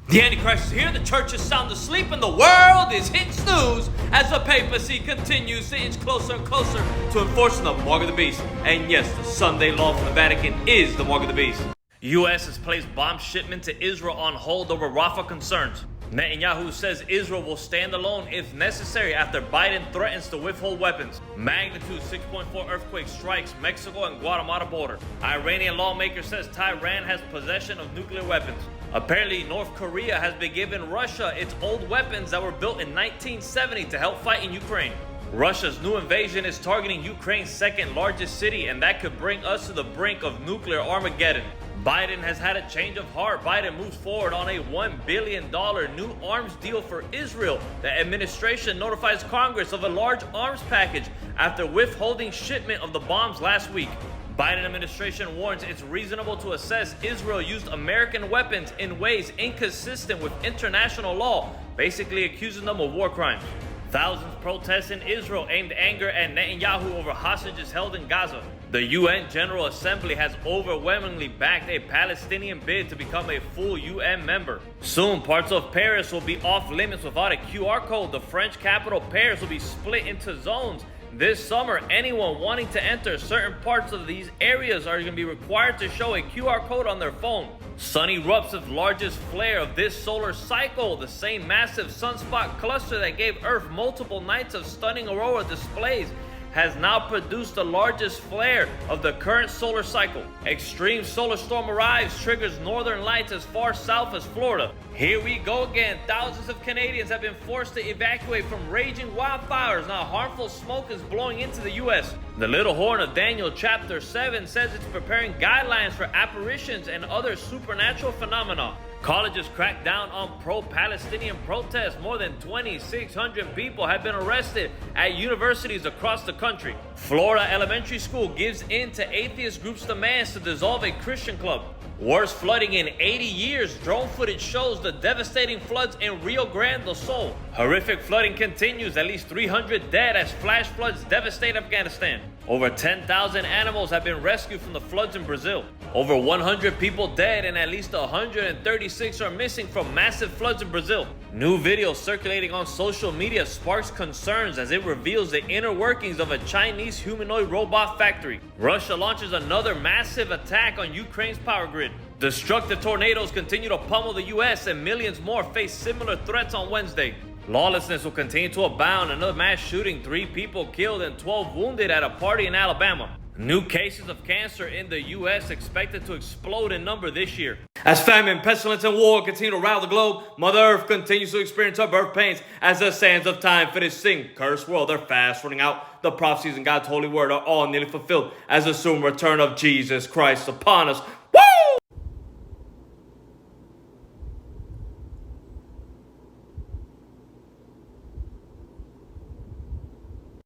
The Antichrist is here, the church is sound asleep, and the world is hit snooze as the papacy continues to inch closer and closer to enforcing the mark of the beast. And yes, the Sunday law from the Vatican is the mark of the beast. U.S. has placed bomb shipment to Israel on hold over Rafah concerns. Netanyahu says Israel will stand alone if necessary after Biden threatens to withhold weapons. Magnitude 6.4 earthquake strikes Mexico and Guatemala border. Iranian lawmaker says Tehran has possession of nuclear weapons. Apparently, North Korea has been giving Russia its old weapons that were built in 1970 to help fight in Ukraine. Russia's new invasion is targeting Ukraine's second largest city, and that could bring us to the brink of nuclear Armageddon. Biden has had a change of heart. Biden moves forward on a $1 billion new arms deal for Israel. The administration notifies Congress of a large arms package after withholding shipment of the bombs last week. Biden administration warns it's reasonable to assess Israel used American weapons in ways inconsistent with international law, basically accusing them of war crimes. Thousands protest in Israel aimed anger at Netanyahu over hostages held in Gaza. The UN General Assembly has overwhelmingly backed a Palestinian bid to become a full UN member. Soon, parts of Paris will be off limits without a QR code. The French capital, Paris, will be split into zones. This summer, anyone wanting to enter certain parts of these areas are going to be required to show a QR code on their phone. Sun erupts its largest flare of this solar cycle. The same massive sunspot cluster that gave Earth multiple nights of stunning aurora displays has now produced the largest flare of the current solar cycle. Extreme solar storm arrives, triggers northern lights as far south as Florida. Here we go again. Thousands of Canadians have been forced to evacuate from raging wildfires. Now harmful smoke is blowing into the U.S. The Little Horn of Daniel chapter 7 says it's preparing guidelines for apparitions and other supernatural phenomena. Colleges crack down on pro-Palestinian protests. More than 2,600 people have been arrested at universities across the country. Florida elementary school gives in to atheist groups' demands to dissolve a Christian club. Worst flooding in 80 years. Drone footage shows the devastating floods in Rio Grande do Sul. Horrific flooding continues. At least 300 dead as flash floods devastate Afghanistan. Over 10,000 animals have been rescued from the floods in Brazil. Over 100 people dead and at least 136 are missing from massive floods in Brazil. New video circulating on social media sparks concerns as it reveals the inner workings of a Chinese humanoid robot factory. Russia launches another massive attack on Ukraine's power grid. Destructive tornadoes continue to pummel the U.S. and millions more face similar threats on Wednesday. Lawlessness will continue to abound. Another mass shooting, 3 people killed and 12 wounded at a party in Alabama. New cases of cancer in the U.S. expected to explode in number this year. As famine, pestilence, and war continue to rile the globe, Mother Earth continues to experience her birth pains as the sands of time finish sing. Cursed world, they're fast running out. The prophecies in God's holy word are all nearly fulfilled as the soon return of Jesus Christ upon us